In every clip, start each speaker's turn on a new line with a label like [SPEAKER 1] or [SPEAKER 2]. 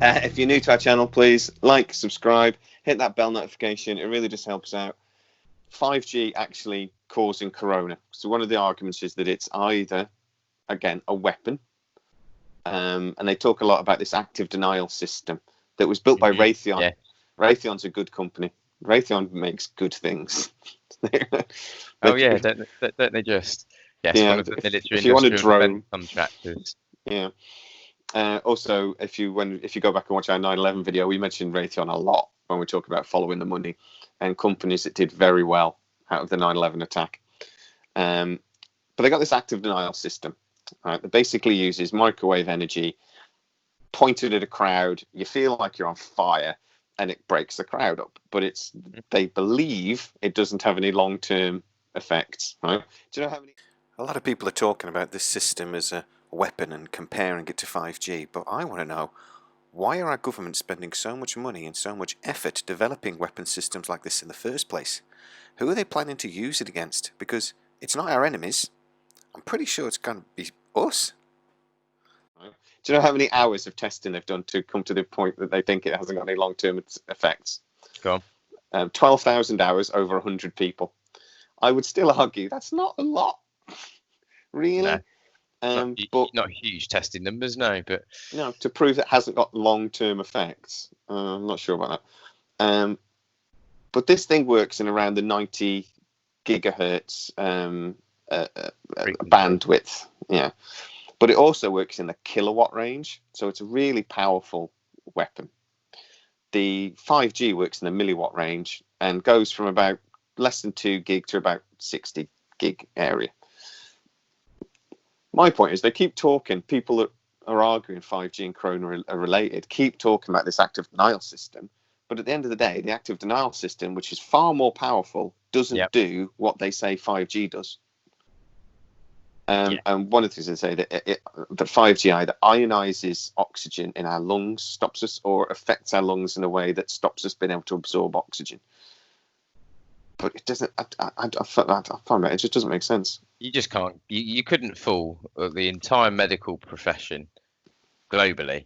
[SPEAKER 1] If you're new to our channel, please like, subscribe, hit that bell notification. It really just helps out. 5G actually causing corona. So one of the arguments is that it's either, again, a weapon. And they talk a lot about this active denial system that was built by Raytheon. Yeah. Raytheon's a good company. Raytheon makes good things.
[SPEAKER 2] Don't they just? Yes, one of the military
[SPEAKER 1] if you want a drone
[SPEAKER 2] contractors.
[SPEAKER 1] Yeah. Also, if you go back and watch our 9/11 video, we mentioned Raytheon a lot when we talk about following the money and companies that did very well out of the 9/11 attack. But they got this active denial system, right, that basically uses microwave energy pointed at a crowd. You feel like you're on fire, and it breaks the crowd up. But they believe it doesn't have any long-term effects. Right? Do you know how many?
[SPEAKER 3] A lot of people are talking about this system as a weapon and comparing it to 5G, but I want to know, why are our government spending so much money and so much effort developing weapon systems like this in the first place? Who are they planning to use it against? Because it's not our enemies. I'm pretty sure it's going to be us.
[SPEAKER 1] Do you know how many hours of testing they've done to come to the point that they think it hasn't got any long-term effects?
[SPEAKER 2] Go
[SPEAKER 1] on. 12,000 hours over 100 people. I would still argue that's not a lot, really.
[SPEAKER 2] No. Not huge testing numbers, no, but
[SPEAKER 1] to prove it hasn't got long-term effects. I'm not sure about that. But this thing works in around the 90 gigahertz bandwidth. Yeah. But it also works in the kilowatt range, so it's a really powerful weapon. The 5G works in the milliwatt range and goes from about less than 2 gig to about 60 gig area. My point is they keep talking, people that are arguing 5G and corona are related, keep talking about this active denial system. But at the end of the day, the active denial system, which is far more powerful, doesn't do what they say 5G does. And one of the things they say that 5G either ionizes oxygen in our lungs, stops us, or affects our lungs in a way that stops us being able to absorb oxygen. But it doesn't. I find that it just doesn't make sense.
[SPEAKER 2] You just can't. You couldn't fool the entire medical profession globally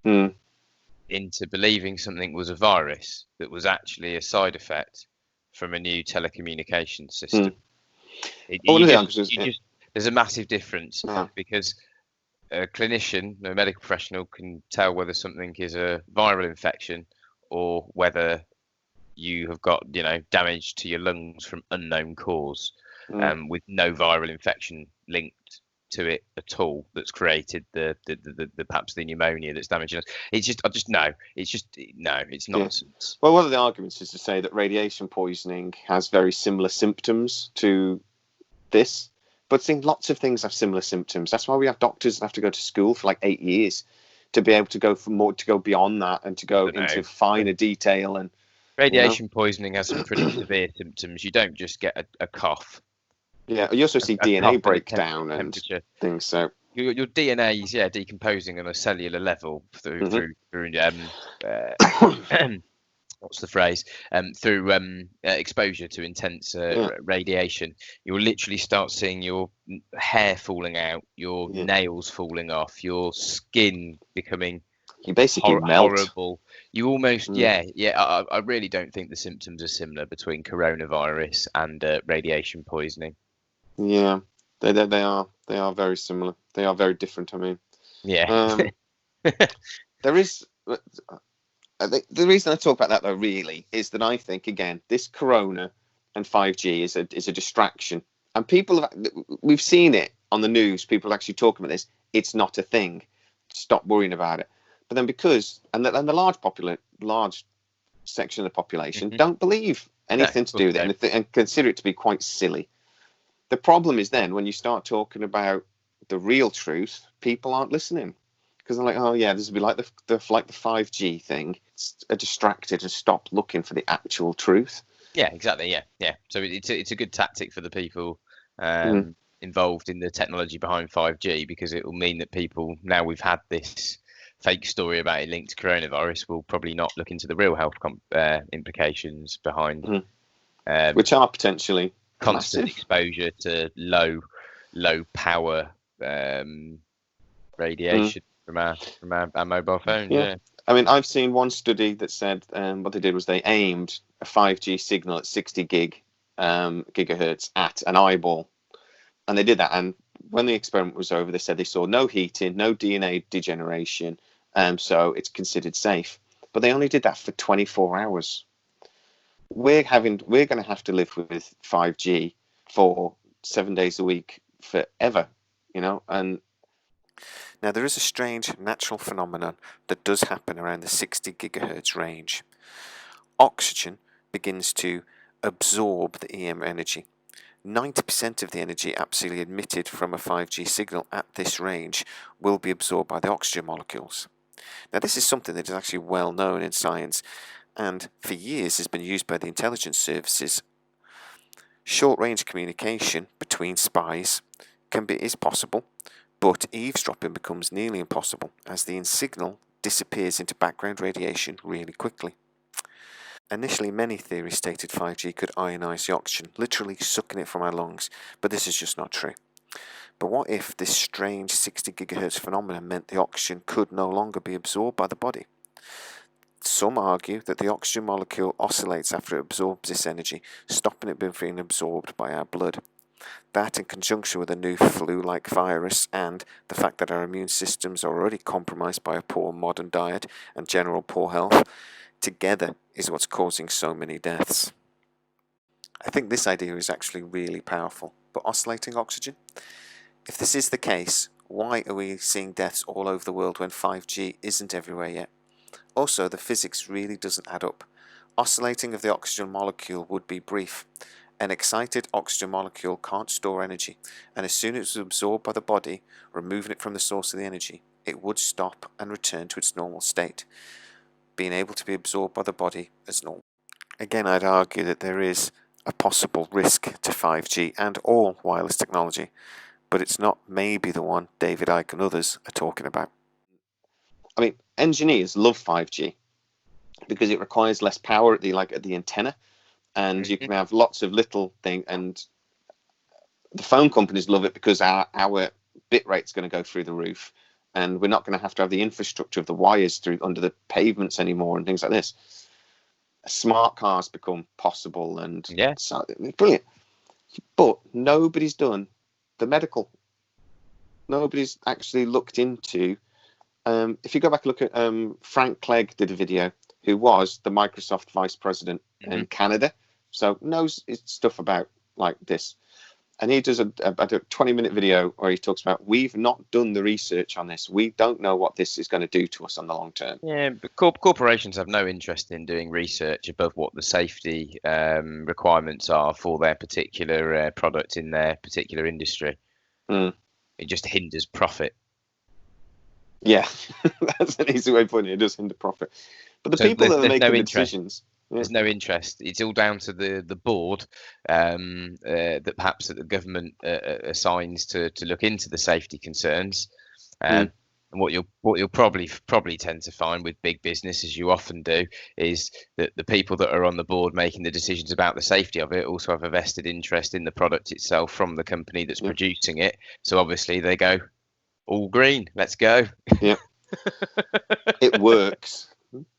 [SPEAKER 2] into believing something was a virus that was actually a side effect from a new telecommunications system. There's a massive difference because a clinician, a medical professional, can tell whether something is a viral infection or whether you have got, damage to your lungs from unknown cause, with no viral infection linked to it at all. That's created the perhaps the pneumonia that's damaging us. It's nonsense.
[SPEAKER 1] Yeah. Well, one of the arguments is to say that radiation poisoning has very similar symptoms to this. But lots of things have similar symptoms. That's why we have doctors that have to go to school for like 8 years to be able to go to go beyond that and to go into finer detail. And
[SPEAKER 2] radiation poisoning has some pretty severe symptoms. You don't just get a cough.
[SPEAKER 1] Yeah, you also see DNA breakdown and things. So
[SPEAKER 2] your DNA is decomposing on a cellular level through what's the phrase? Through exposure to intense radiation. You'll literally start seeing your hair falling out, your nails falling off, your skin becoming horrible. You almost, I really don't think the symptoms are similar between coronavirus and radiation poisoning.
[SPEAKER 1] Yeah, they are very similar. They are very different. I mean, there is. The reason I talk about that, though, really, is that I think, again, this corona and 5G is a distraction. And we've seen it on the news. People actually talking about this. It's not a thing. Stop worrying about it. But then the large section of the population don't believe anything to do with it and consider it to be quite silly. The problem is then when you start talking about the real truth, people aren't listening. Because they're like, oh yeah, this would be like the 5G thing. It's a distractor to stop looking for the actual truth.
[SPEAKER 2] Yeah, exactly. Yeah. So it's a good tactic for the people involved in the technology behind 5G, because it will mean that people, now we've had this fake story about it linked to coronavirus, will probably not look into the real health implications behind,
[SPEAKER 1] which are potentially
[SPEAKER 2] constant
[SPEAKER 1] massive
[SPEAKER 2] exposure to low power radiation from our mobile phone.
[SPEAKER 1] I mean, I've seen one study that said what they did was they aimed a 5G signal at 60 gigahertz at an eyeball, and they did that. And when the experiment was over, they said they saw no heating, no DNA degeneration, so it's considered safe. But they only did that for 24 hours. We're going to have to live with 5G for 7 days a week forever, and
[SPEAKER 3] Now, there is a strange natural phenomenon that does happen around the 60 gigahertz range. Oxygen begins to absorb the EM energy. 90% of the energy absolutely emitted from a 5G signal at this range will be absorbed by the oxygen molecules. Now, this is something that is actually well known in science and for years has been used by the intelligence services. Short-range communication between spies is possible, but eavesdropping becomes nearly impossible as the signal disappears into background radiation really quickly. Initially, many theories stated 5G could ionize the oxygen, literally sucking it from our lungs, but this is just not true. But what if this strange 60 gigahertz phenomenon meant the oxygen could no longer be absorbed by the body? Some argue that the oxygen molecule oscillates after it absorbs this energy, stopping it being absorbed by our blood. That, in conjunction with a new flu-like virus and the fact that our immune systems are already compromised by a poor modern diet and general poor health, together is what's causing so many deaths. I think this idea is actually really powerful. But oscillating oxygen? If this is the case, why are we seeing deaths all over the world when 5G isn't everywhere yet? Also, the physics really doesn't add up. Oscillating of the oxygen molecule would be brief. An excited oxygen molecule can't store energy, and as soon as it's absorbed by the body, removing it from the source of the energy, it would stop and return to its normal state, being able to be absorbed by the body as normal. Again, I'd argue that there is a possible risk to 5G and all wireless technology, but it's not maybe the one David Ike and others are talking about.
[SPEAKER 1] I mean, engineers love 5G because it requires less power at the antenna, and you can have lots of little things. And the phone companies love it because our bit rate's going to go through the roof, and we're not going to have the infrastructure of the wires through under the pavements anymore and things like this. Smart cars become possible, and so brilliant. But nobody's done the medical. Nobody's actually looked into. If you go back and look at Frank Clegg did a video, who was the Microsoft vice president in Canada, so knows his stuff about like this. And he does a 20-minute video where he talks about, we've not done the research on this. We don't know what this is going to do to us on the long term.
[SPEAKER 2] Yeah, but corporations have no interest in doing research above what the safety requirements are for their particular product in their particular industry. It just hinders profit.
[SPEAKER 1] Yeah, that's an easy way of putting it. It does hinder profit. But the people that are making the decisions...
[SPEAKER 2] Yeah. There's no interest. It's all down to the board that perhaps that the government assigns to look into the safety concerns. And what you'll probably tend to find with big business, as you often do, is that the people that are on the board making the decisions about the safety of it also have a vested interest in the product itself from the company that's producing it. So obviously they go, all green, let's go.
[SPEAKER 1] Yeah, it works.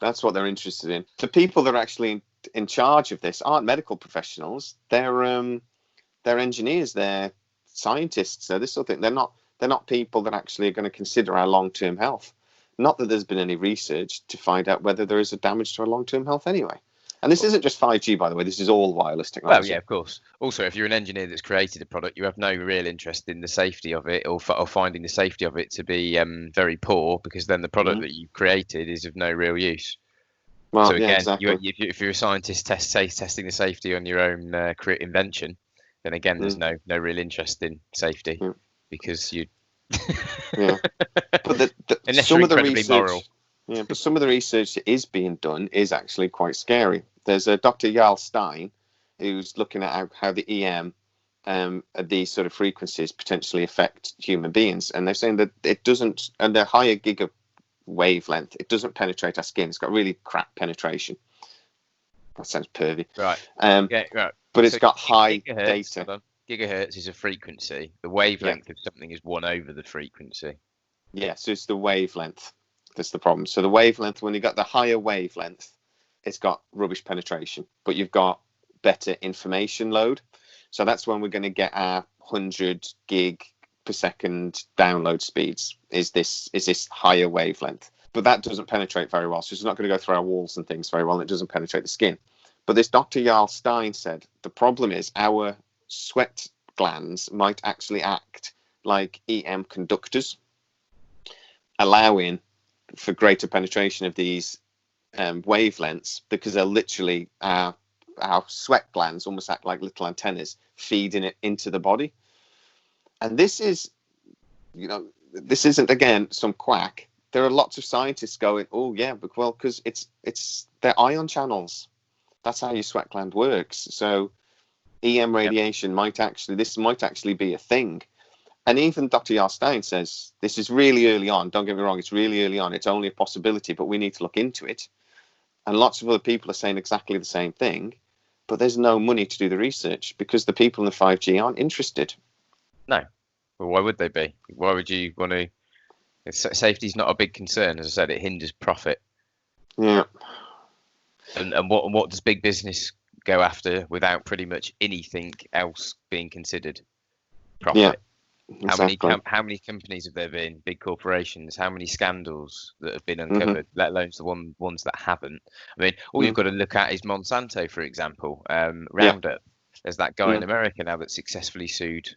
[SPEAKER 1] That's what they're interested in. The people that are actually in charge of this aren't medical professionals. They're engineers. They're scientists. So this sort of thing. They're not people that actually are going to consider our long-term health. Not that there's been any research to find out whether there is a damage to our long-term health anyway. And this isn't just 5G, by the way. This is all wireless technology.
[SPEAKER 2] Well, yeah, of course. Also, if you're an engineer that's created a product, you have no real interest in the safety of it or finding the safety of it to be very poor, because then the product that you've created is of no real use. Well, so again, exactly. If you're a scientist testing the safety on your own invention, then again, there's no real interest in safety because you.
[SPEAKER 1] But
[SPEAKER 2] unless
[SPEAKER 1] some
[SPEAKER 2] you're
[SPEAKER 1] of the
[SPEAKER 2] incredibly
[SPEAKER 1] research,
[SPEAKER 2] moral.
[SPEAKER 1] Yeah, but some of the research that is being done is actually quite scary. There's a Dr. Jarl Stein who's looking at how the EM at these sort of frequencies potentially affect human beings, and they're saying that it doesn't, and they're higher giga wavelength, it doesn't penetrate our skin. It's got really crap penetration. That sounds pervy.
[SPEAKER 2] Right.
[SPEAKER 1] Right. But it's got high data.
[SPEAKER 2] Gigahertz is a frequency. The wavelength of something is 1 over the frequency.
[SPEAKER 1] Yeah, so it's the wavelength. That's the problem. So the wavelength, when you got the higher wavelength, it's got rubbish penetration, but you've got better information load. So that's when we're going to get our 100 gig per second download speeds. Is this higher wavelength? But that doesn't penetrate very well. So it's not going to go through our walls and things very well. And it doesn't penetrate the skin. But this Dr. Jarl Stein said the problem is our sweat glands might actually act like EM conductors, allowing for greater penetration of these wavelengths, because they're literally our sweat glands almost act like little antennas feeding it into the body. And this is, this isn't, again, some quack. There are lots of scientists going, oh yeah, but well, because they're ion channels. That's how your sweat gland works. So EM radiation might actually be a thing. And even Dr. Jarl Stein says this is really early on. Don't get me wrong, it's really early on. It's only a possibility, but we need to look into it. And lots of other people are saying exactly the same thing, but there's no money to do the research because the people in the 5G aren't interested.
[SPEAKER 2] No. Well, why would they be? Why would you want to? Safety's not a big concern. As I said, it hinders profit.
[SPEAKER 1] Yeah.
[SPEAKER 2] And what does big business go after without pretty much anything else being considered? Profit. Yeah. Exactly. How many companies have there been? Big corporations. How many scandals that have been uncovered? Let alone the ones that haven't. I mean, all you've got to look at is Monsanto, for example. Roundup. There's that guy in America now that successfully sued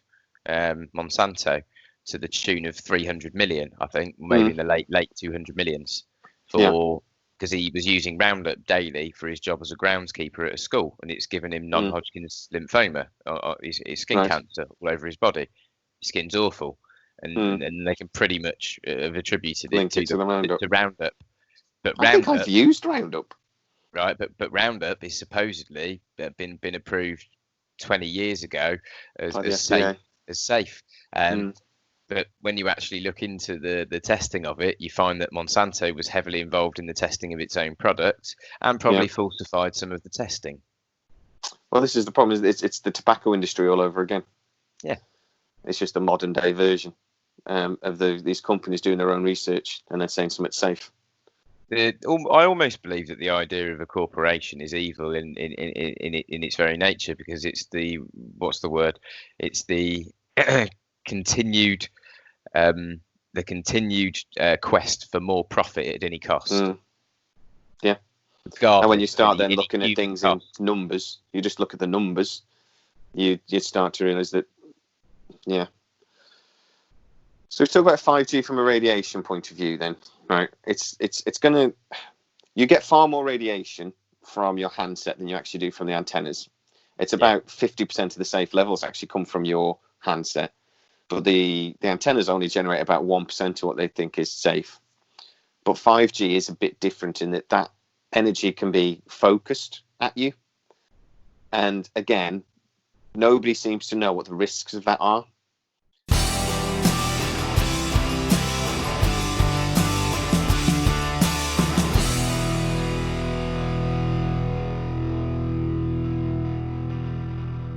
[SPEAKER 2] Monsanto to the tune of 300 million, I think, maybe in the late 200 millions, because he was using Roundup daily for his job as a groundskeeper at a school, and it's given him non-Hodgkin's lymphoma, his skin cancer all over his body. His skin's awful, and they can pretty much have attributed it to Roundup. But
[SPEAKER 1] I think I've used Roundup.
[SPEAKER 2] Right, but Roundup is supposedly been approved 20 years ago as safe. But when you actually look into the testing of it, you find that Monsanto was heavily involved in the testing of its own product and probably falsified some of the testing.
[SPEAKER 1] Well, this is the problem. It's the tobacco industry all over again.
[SPEAKER 2] Yeah.
[SPEAKER 1] It's just a modern day version of these companies doing their own research and then saying something's safe.
[SPEAKER 2] I almost believe that the idea of a corporation is evil in its very nature, because it's the It's the continued quest for more profit at any cost.
[SPEAKER 1] Yeah. And when you start then looking at things in numbers, you just look at the numbers, you start to realize that, So we talk about 5G from a radiation point of view then, right? You get far more radiation from your handset than you actually do from the antennas. It's about 50% of the safe levels actually come from your handset. But the antennas only generate about 1% of what they think is safe. But 5G is a bit different in that energy can be focused at you. And again, nobody seems to know what the risks of that are.